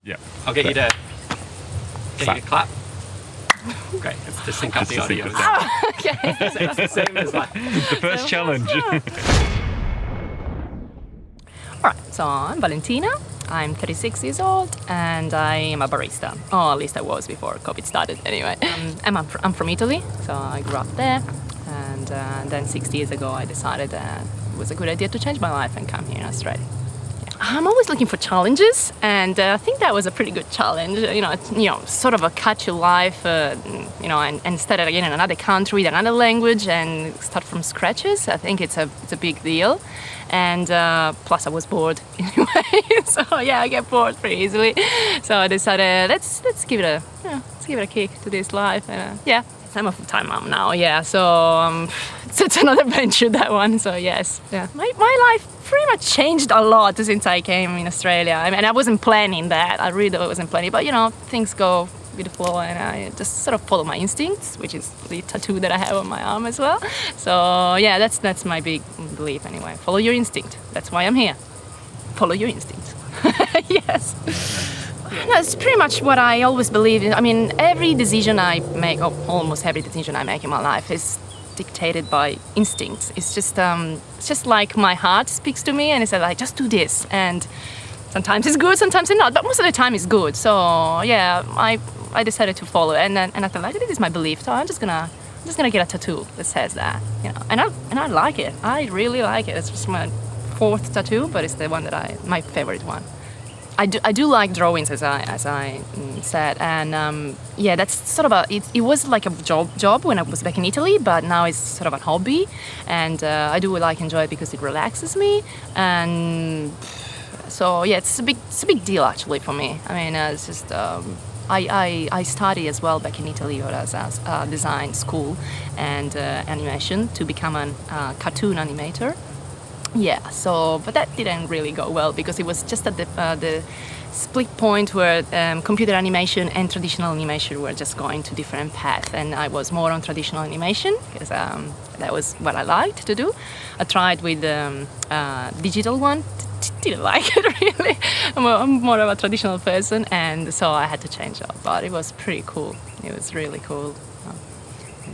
Yeah. I'll get you to Clap. clap. Great, let's just sync up the audio. Okay. It's the same as like The first challenge. Alright, so I'm Valentina. I'm 36 years old and I am a barista. Or at least I was before COVID started anyway. I'm from Italy, so I grew up there. And then 6 years ago I decided that it was a good idea to change my life and come here in Australia. I'm always looking for challenges, and I think that was a pretty good challenge. Sort of a cut your life, and start again in another country, another language, and start from scratches. I think it's a big deal, and plus I was bored anyway. So yeah, I get bored pretty easily. So I decided let's give it a kick to this life, and I'm a full-time mom now. Yeah, so it's another venture, that one. So yes, yeah, my life pretty much changed a lot since I came in Australia. I mean, I wasn't planning that. I really wasn't planning, but things go with the flow, and I just sort of follow my instincts, which is the tattoo that I have on my arm as well. So yeah, that's my big belief anyway. Follow your instinct. That's why I'm here. Follow your instinct. Yes. That's pretty much what I always believe in. I mean, every decision I make, or almost every decision I make in my life, is dictated by instincts. It's just like my heart speaks to me and it says, like, just do this. And sometimes it's good, sometimes it's not, but most of the time it's good. So yeah, I decided to follow it, and I thought, like, this is my belief, so I'm just gonna get a tattoo that says that, and I like it. I really like it. It's just my fourth tattoo, but it's the one that my favorite one. I do like drawings, as I said, and that's sort of it was like a job when I was back in Italy, but now it's sort of a hobby, and I do enjoy it because it relaxes me, and so yeah, it's a big deal actually for me. I mean, it's just I study as well back in Italy, or as a design school and animation to become a cartoon animator. Yeah, but that didn't really go well because it was just at the split point where computer animation and traditional animation were just going to different paths, and I was more on traditional animation because that was what I liked to do. I tried with digital one, didn't like it really. I'm more of a traditional person, and so I had to change up, but it was pretty cool. It was really cool.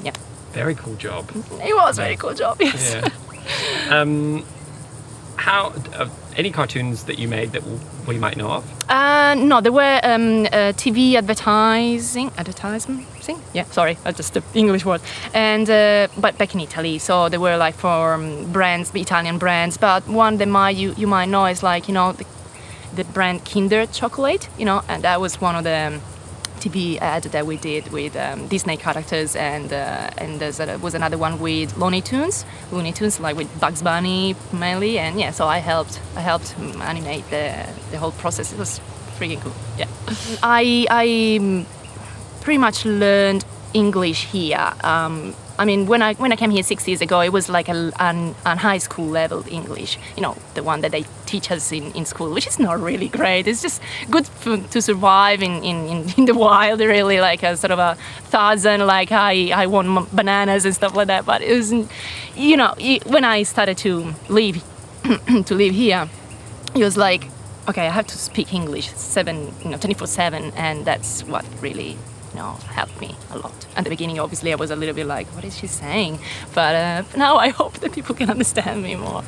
Yeah. very cool job. It was a very cool job, yes. Yeah. How any cartoons that you made that we might know of? No, there were TV advertising. Yeah, sorry, just the English word. And but back in Italy, so they were like for brands, Italian brands. But one that you might know is like the brand Kinder chocolate, and that was one of the TV ad that we did with Disney characters, and there was another one with Looney Tunes, like with Bugs Bunny mainly, and yeah, so I helped animate the whole process. It was freaking cool. Yeah, I pretty much learned English here. I mean, when I came here 6 years ago, it was like an high school level English, the one that they teach us in school, which is not really great. It's just good to survive in the wild, really, like a sort of a thousand, like I want bananas and stuff like that. But it was, when I started to live here, it was like, okay, I have to speak English 24/7, and that's what really helped me a lot. At the beginning, obviously, I was a little bit like, what is she saying? But now I hope that people can understand me more.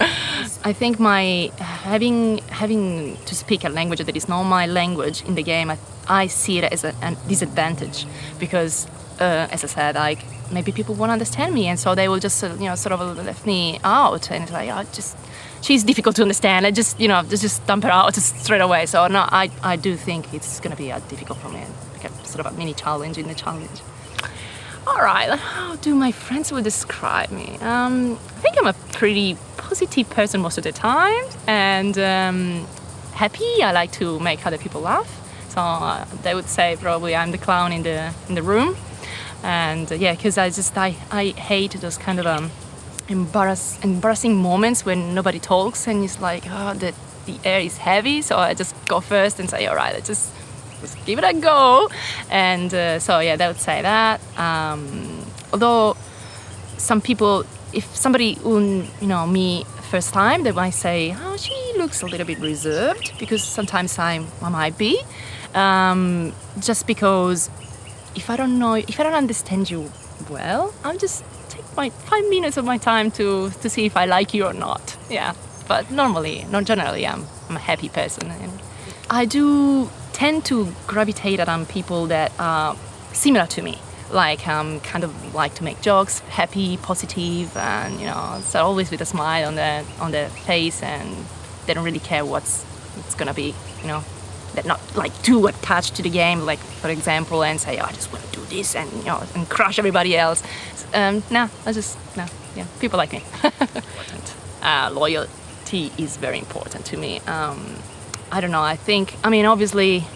I think my having to speak a language that is not my language in the game, I see it as a disadvantage because, as I said, like maybe people won't understand me, and so they will just sort of left me out, and it's like, she's difficult to understand. I just dump her out straight away. So no, I do think it's going to be difficult for me. Sort of a mini challenge in the challenge. All right, how do my friends would describe me? I think I'm a pretty positive person most of the time, and happy. I like to make other people laugh. So they would say probably I'm the clown in the room, and yeah, because I hate those kind of embarrassing moments when nobody talks and it's like, the air is heavy. So I just go first and say, all right, let's give it a go. And so yeah, they would say that. Although some people, if somebody will me first time, they might say, she looks a little bit reserved, because sometimes I might be. Just because if I don't understand you well, I'll just take my 5 minutes of my time to see if I like you or not. Yeah, but not generally, I'm a happy person. And I do tend to gravitate around people that are similar to me. Like kind of like to make jokes, happy, positive, and so always with a smile on their face, and they don't really care what's gonna be. They're not like too attached to the game, like for example, and say, I just want to do this and and crush everybody else. People like me. Loyalty is very important to me. I don't know. Obviously,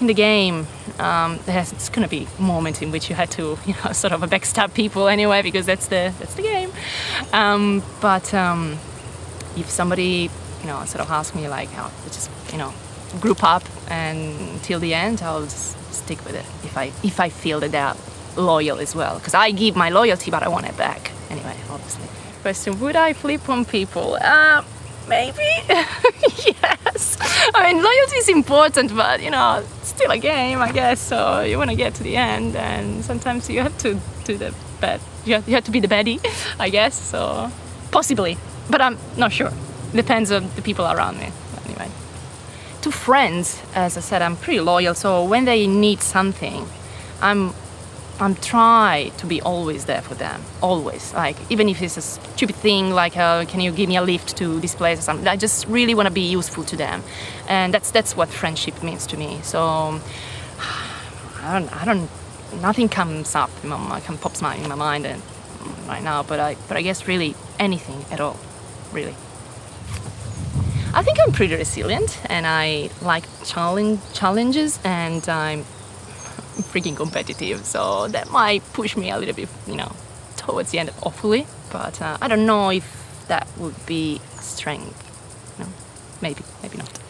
in the game, there's going to be moments in which you had to, sort of backstab people anyway, because that's the game. But if somebody, sort of asks me like, just, group up and till the end, I'll just stick with it if I feel that they're loyal as well, because I give my loyalty, but I want it back anyway, obviously. Question: would I flip on people? Maybe. Yes. Loyalty is important, but it's still a game, I guess. So you want to get to the end, and sometimes you have to do the bad. You have to be the baddie, I guess. So possibly, but I'm not sure. Depends on the people around me. Anyway, to friends, as I said, I'm pretty loyal. So when they need something, I'm try to be always there for them, always. Like even if it's a stupid thing, like can you give me a lift to this place or something? I just really want to be useful to them, and that's what friendship means to me. So I don't. Nothing comes up, pops in my mind right now. But I guess really anything at all, really. I think I'm pretty resilient, and I like challenges, and I'm freaking competitive, so that might push me a little bit, towards the end, hopefully. But I don't know if that would be a strength. Maybe not.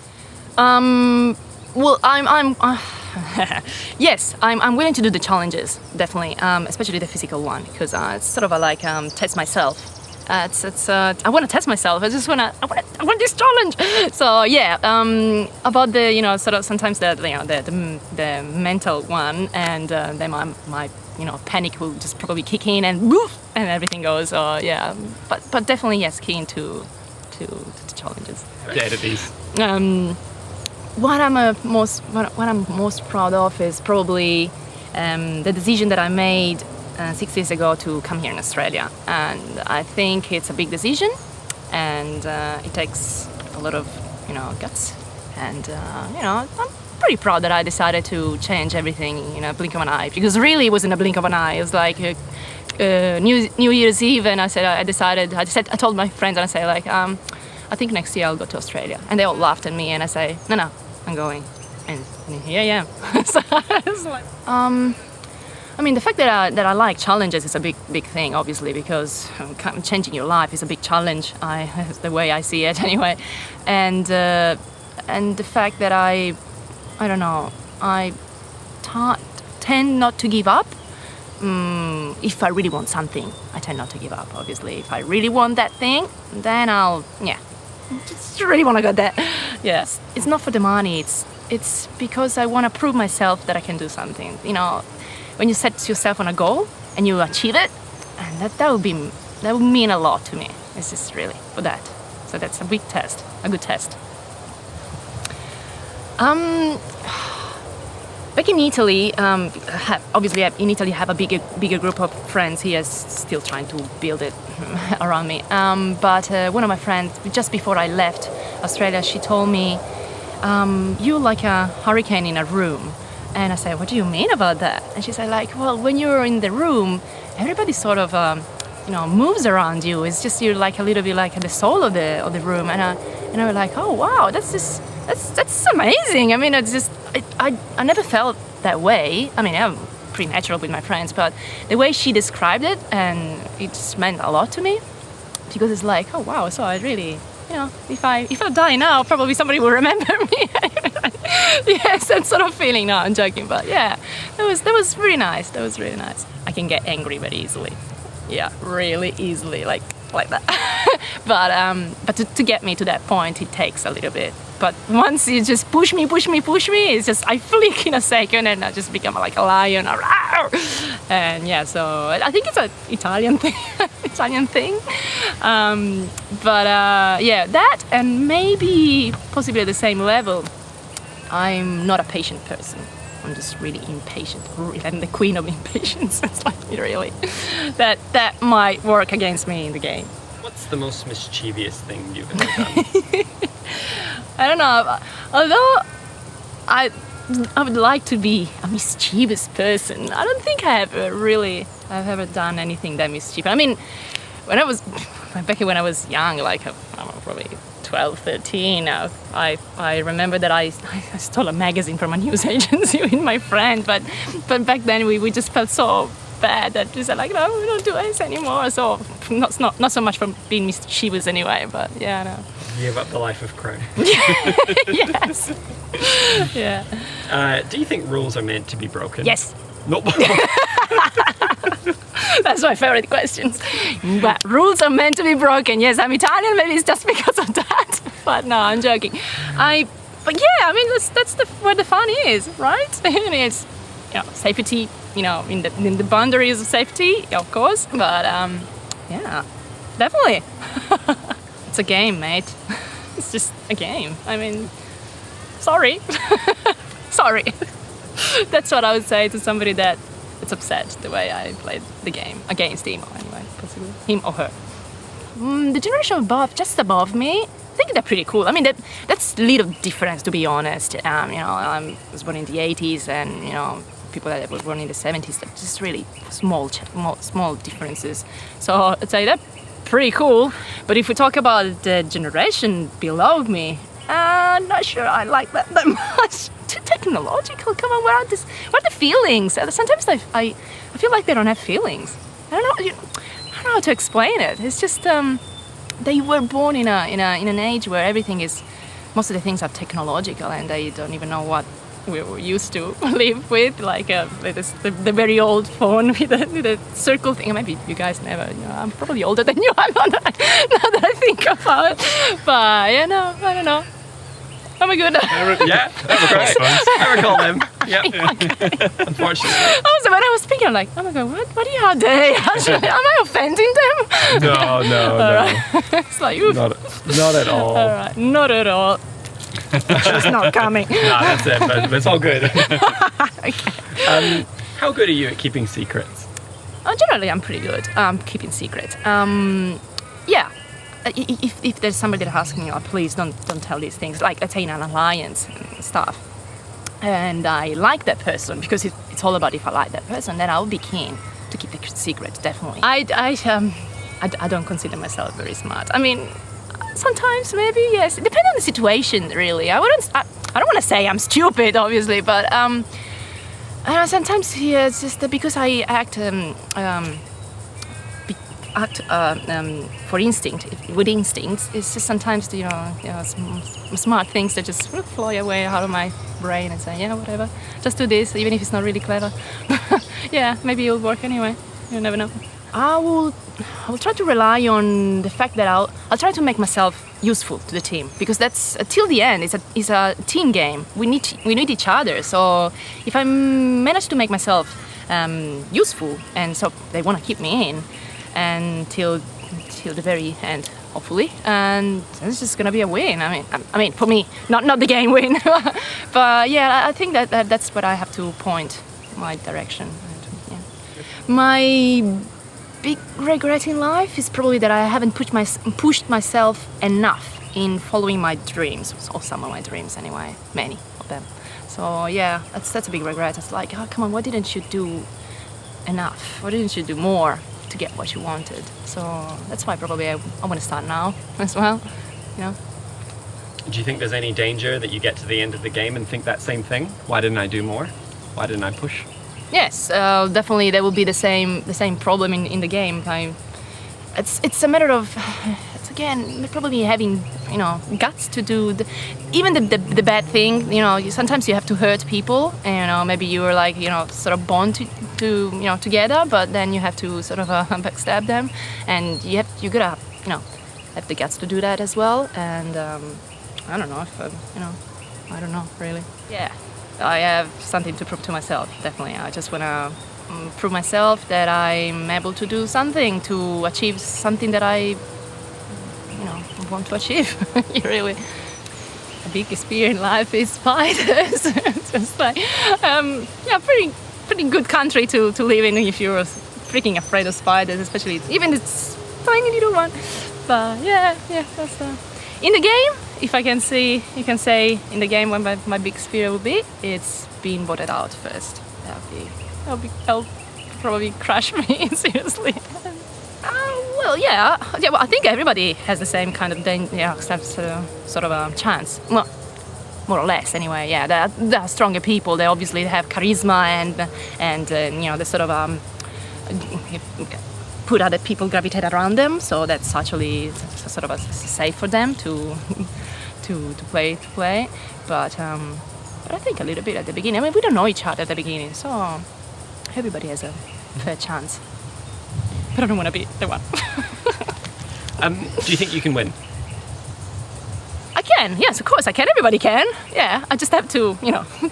Well, I'm yes, I'm willing to do the challenges, definitely, especially the physical one, because it's sort of like test myself. I want to test myself. I want this challenge. So yeah, about the sort of sometimes the mental one, and then my panic will just probably kick in and woof, and everything goes. So yeah, but definitely yes, keen to the challenges. Yeah, to these. What I'm most proud of is probably the decision that I made 6 years ago to come here in Australia, and I think it's a big decision, and it takes a lot of guts, and I'm pretty proud that I decided to change everything in a blink of an eye, because really it wasn't a blink of an eye. It was like New Year's Eve, and I told my friends, and I say like I think next year I'll go to Australia, and they all laughed at me, and I say no, I'm going, and here I am. So I was like, the fact that I like challenges is a big thing, obviously, because changing your life is a big challenge. That's the way I see it, anyway. And the fact that I don't know, I tend not to give up. If I really want something, I tend not to give up. Obviously, if I really want that thing, then I'll just really want to get that. Yes, it's not for the money. It's because I want to prove myself that I can do something. When you set yourself on a goal and you achieve it, and that would mean a lot to me. It's just really for that. So that's a big test, a good test. Back in Italy, obviously in Italy I have a bigger group of friends here, still trying to build it around me. But one of my friends, just before I left Australia, she told me, "You're like a hurricane in a room." And I said, "What do you mean about that?" And she said, like, "Well, when you're in the room, everybody sort of, moves around you. It's just you're like a little bit like the soul of the room." And I was like, "Oh wow, that's amazing." I never felt that way. I'm pretty natural with my friends, but the way she described it, and it just meant a lot to me, because it's like, oh wow, so I really, if I die now, probably somebody will remember me. Yes, that sort of feeling. No, I'm joking, but yeah, that was really nice. That was really nice. I can get angry very easily. Yeah, really easily, like that. But to get me to that point, it takes a little bit. But once you just push me, it's just I flick in a second and I just become like a lion. And yeah, so I think it's an Italian thing. Italian thing. But yeah, that and maybe possibly at the same level, I'm not a patient person. I'm just really impatient. I'm the queen of impatience. It's like really that might work against me in the game. What's the most mischievous thing you've ever done? I don't know. Although I would like to be a mischievous person, I don't think I've ever done anything that mischievous. I mean, back when I was young, like I don't know, probably 12, 13, I remember that I stole a magazine from a news agency with my friend, but back then we just felt so bad that we said like, no, we don't do this anymore. So not so much from being mischievous anyway, but yeah, no. Give up the life of crime. Yes. Yeah. Do you think rules are meant to be broken? Yes. Nope. That's my favorite questions. But rules are meant to be broken. Yes, I'm Italian. Maybe it's just because of that. But no, I'm joking. But yeah, I mean that's where the fun is, right? And it's safety. In the boundaries of safety, of course. But yeah, definitely. It's a game, mate. It's just a game. I mean, sorry. Sorry. That's what I would say to somebody that is upset the way I played the game against him, anyway, possibly him or her. The generation just above me, I think they're pretty cool. I mean, that's a little difference, to be honest. I was born in the 80s, and people that were born in the 70s, they're just really small differences. So I'd say they're pretty cool. But if we talk about the generation below me, I'm not sure I like that much. Too technological. Come on, where are the feelings? Sometimes I feel like they don't have feelings. I don't know how to explain it. It's just they were born in an age where most of the things are technological, and they don't even know what we were used to live with, like the very old phone with a circle thing. Maybe you guys never. I'm probably older than you. I'm not that I think about it. But I don't know. Oh my goodness. Yeah, that's great. I recall them. Yeah. Okay. Unfortunately. Also, when I was speaking, I'm like, oh my god, what are they? Am I offending them? No. Right. It's like, oof. Not at all. All right, not at all. She's not coming. No, that's it. But it's all good. Okay. How good are you at keeping secrets? Generally, I'm pretty good. Keeping secrets. Yeah. If there's somebody that asks me, please don't tell these things, like let's say in an alliance and stuff, and I like that person because it's all about if I like that person, then I'll be keen to keep the secret, definitely. I don't consider myself very smart. I mean, sometimes maybe yes. It depends on the situation, really. I don't want to say I'm stupid, obviously, but sometimes yeah, it's just because I act for instinct, with instincts. It's just sometimes smart things that just fly away out of my brain and say, yeah, whatever, just do this, even if it's not really clever. Yeah, maybe it'll work anyway. You never know. I will try to rely on the fact that I'll try to make myself useful to the team, because that's till the end. It's a team game. We need each other. So if I manage to make myself useful, and so they want to keep me in until the very end, hopefully, and it's just gonna be a win. I mean, for me, not the game win, but yeah, I think that's what I have to point my direction. Yeah. My big regret in life is probably that I haven't pushed myself enough in following my dreams, or some of my dreams anyway, many of them. So yeah, that's a big regret. It's like, oh come on, why didn't you do enough? Why didn't you do more to get what you wanted? So that's why probably I want to start now as well. Do you think there's any danger that you get to the end of the game and think that same thing? Why didn't I do more? Why didn't I push? Yes, definitely there will be the same problem in the game. It's a matter of again probably having guts to do even the bad thing. Sometimes you have to hurt people, and maybe you were like sort of bond to together, but then you have to sort of backstab them, and you gotta have the guts to do that as well. And I don't know if I don't know really. Yeah, I have something to prove to myself. Definitely, I just wanna prove myself that I'm able to do something to achieve something that I want to achieve. Really, a big experience in life is spiders. Just like pretty good country to live in if you're freaking afraid of spiders, especially even this tiny little one. But yeah, that's in the game. If I can see, you can say in the game when my big fear will be, it's being voted out first. That'll probably crush me seriously. Well, I think everybody has the same kind of sort of a chance. Well, more or less, anyway. Yeah, they're stronger people. They obviously have charisma and they sort of put other people gravitate around them. So that's actually sort of safe for them to play. But I think a little bit at the beginning. I mean, we don't know each other at the beginning, so everybody has a fair chance. But I don't want to be the one. Do you think you can win? I can, yes, of course I can. Everybody can. Yeah, I just have to,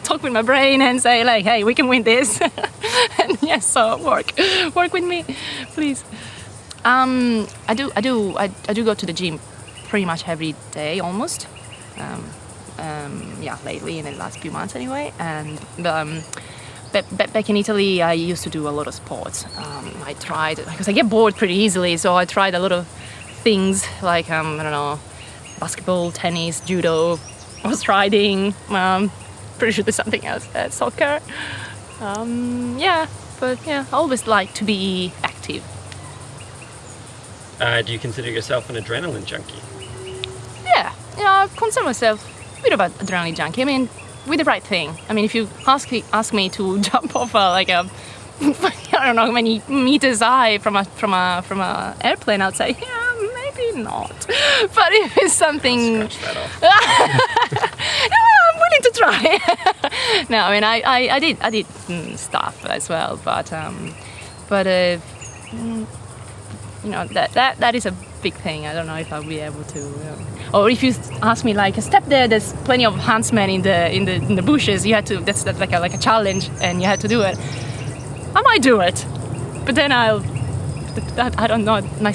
talk with my brain and say like, hey, we can win this. And yes, so work with me, please. I do go to the gym pretty much every day almost. Lately in the last few months anyway. And back in Italy, I used to do a lot of sports. I tried, because I get bored pretty easily, so I tried a lot of things like, basketball, tennis, judo, horse riding, pretty sure there's something else, soccer. I always like to be active. Do you consider yourself an adrenaline junkie? Yeah, I consider myself a bit of an adrenaline junkie. I mean, with the right thing. I mean, if you ask me to jump off I don't know how many meters high from a airplane, I'd say, yeah, maybe not. But if it's something, scratch that off. I'm willing to try. No, I mean, I did stuff as well, but that is a big thing. I don't know if I'll be able to. Or if you ask me like, step there's plenty of huntsmen in the bushes. You had to. That's like a challenge, and you had to do it. I might do it, but then I don't know, my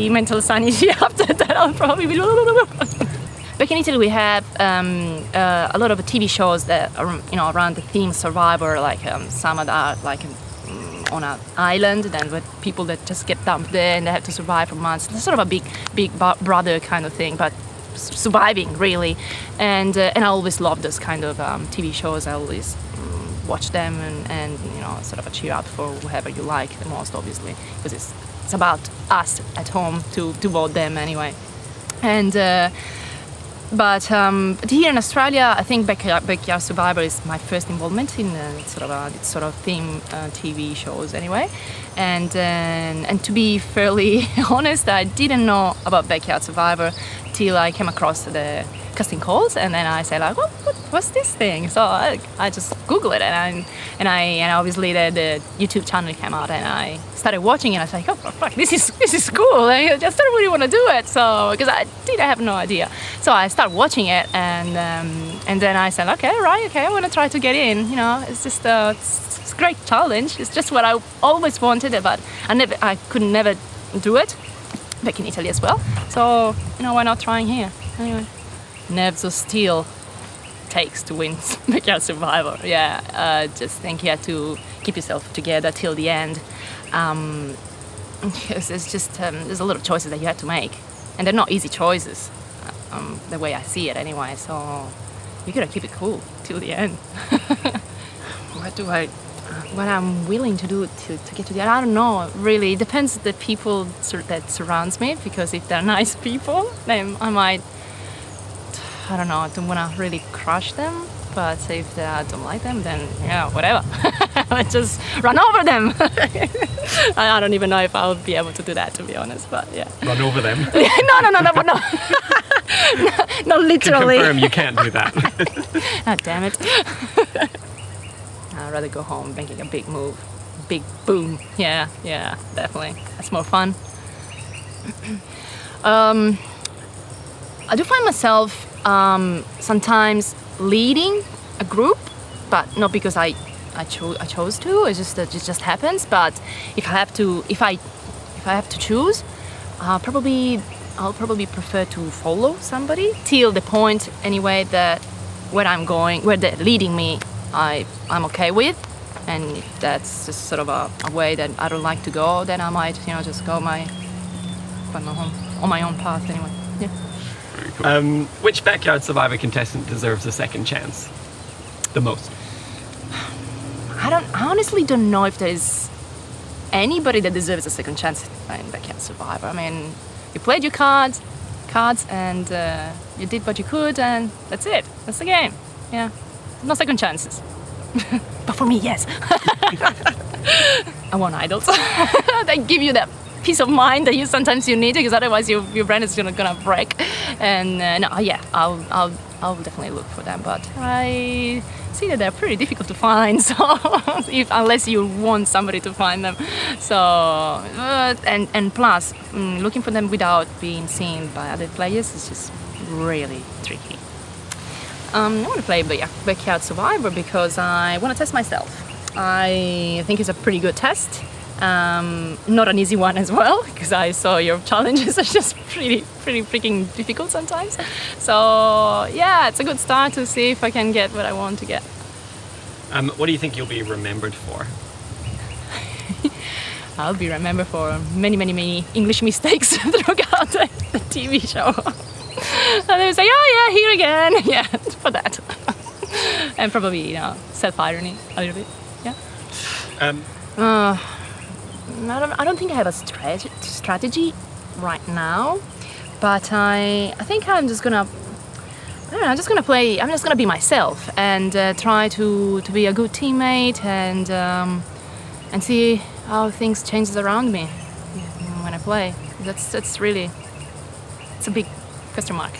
mental sanity. After that, I'll probably be. Back in Italy, we have a lot of TV shows that are around the theme survivor, like some that are like on an island, then with people that just get dumped there and they have to survive for months. It's sort of a big brother kind of thing, but surviving really. And I always love those kind of TV shows. I always watch them and sort of cheer up for whoever you like the most, obviously, because it's about us at home to vote them anyway. And but here in Australia, I think Backyard Survivor is my first involvement in sort of theme TV shows anyway. And to be fairly honest, I didn't know about Backyard Survivor till I came across the casting calls, and then I said like, what's this thing? So I just Googled it, and obviously the YouTube channel came out, and I started watching it. I was like, oh fuck, this is cool. I just don't really want to do it, so because I have no idea. So I started watching it, and then I said, okay, I want to try to get in. It's just it's a great challenge. It's just what I always wanted, but I could never do it back in Italy as well. So why not trying here anyway? Nerves of steel takes to win Backyard Survivor. Yeah, just think you have to keep yourself together till the end. Because there's a lot of choices that you have to make, and they're not easy choices, the way I see it anyway. So you gotta keep it cool till the end. What I'm willing to do to get to the end, I don't know. Really, it depends on the people that surrounds me. Because if they're nice people, then I might. I don't know, I don't want to really crush them, but if I don't like them, then whatever. Let's just run over them. I don't even know if I'll be able to do that, to be honest, but yeah. Run over them? No. Not literally. Can confirm you can't do that. Oh, damn it. I'd rather go home making a big move. Big boom. Yeah, definitely. That's more fun. I do find myself sometimes leading a group, but not because I chose to. It's just that it just happens. But if I have to choose, I'll probably prefer to follow somebody till the point anyway that where they're leading me, I'm okay with. And if that's just sort of a way that I don't like to go, then I might, just go on my own path anyway. Yeah. Very cool. Which Backyard Survivor contestant deserves a second chance the most? I honestly don't know if there's anybody that deserves a second chance in Backyard Survivor. I mean, you played your cards, and you did what you could, and that's it. That's the game. Yeah, no second chances. But for me, yes. I want idols. They give you that peace of mind that sometimes you need, because otherwise your brain is gonna break. And I'll definitely look for them. But I see that they're pretty difficult to find. So unless you want somebody to find them, so and plus looking for them without being seen by other players is just really tricky. I want to play Backyard Survivor because I want to test myself. I think it's a pretty good test. Not an easy one as well, because I saw your challenges are just pretty freaking difficult sometimes. So yeah, it's a good start to see if I can get what I want to get. What do you think you'll be remembered for? I'll be remembered for many English mistakes throughout the TV show. And they would say, "Oh yeah, here again." Yeah, for that. And probably, self-irony a little bit. Yeah. I don't think I have a strategy right now, but I think I'm just gonna play. I'm just gonna be myself and try to be a good teammate and see how things changes around me when I play. It's a big question mark.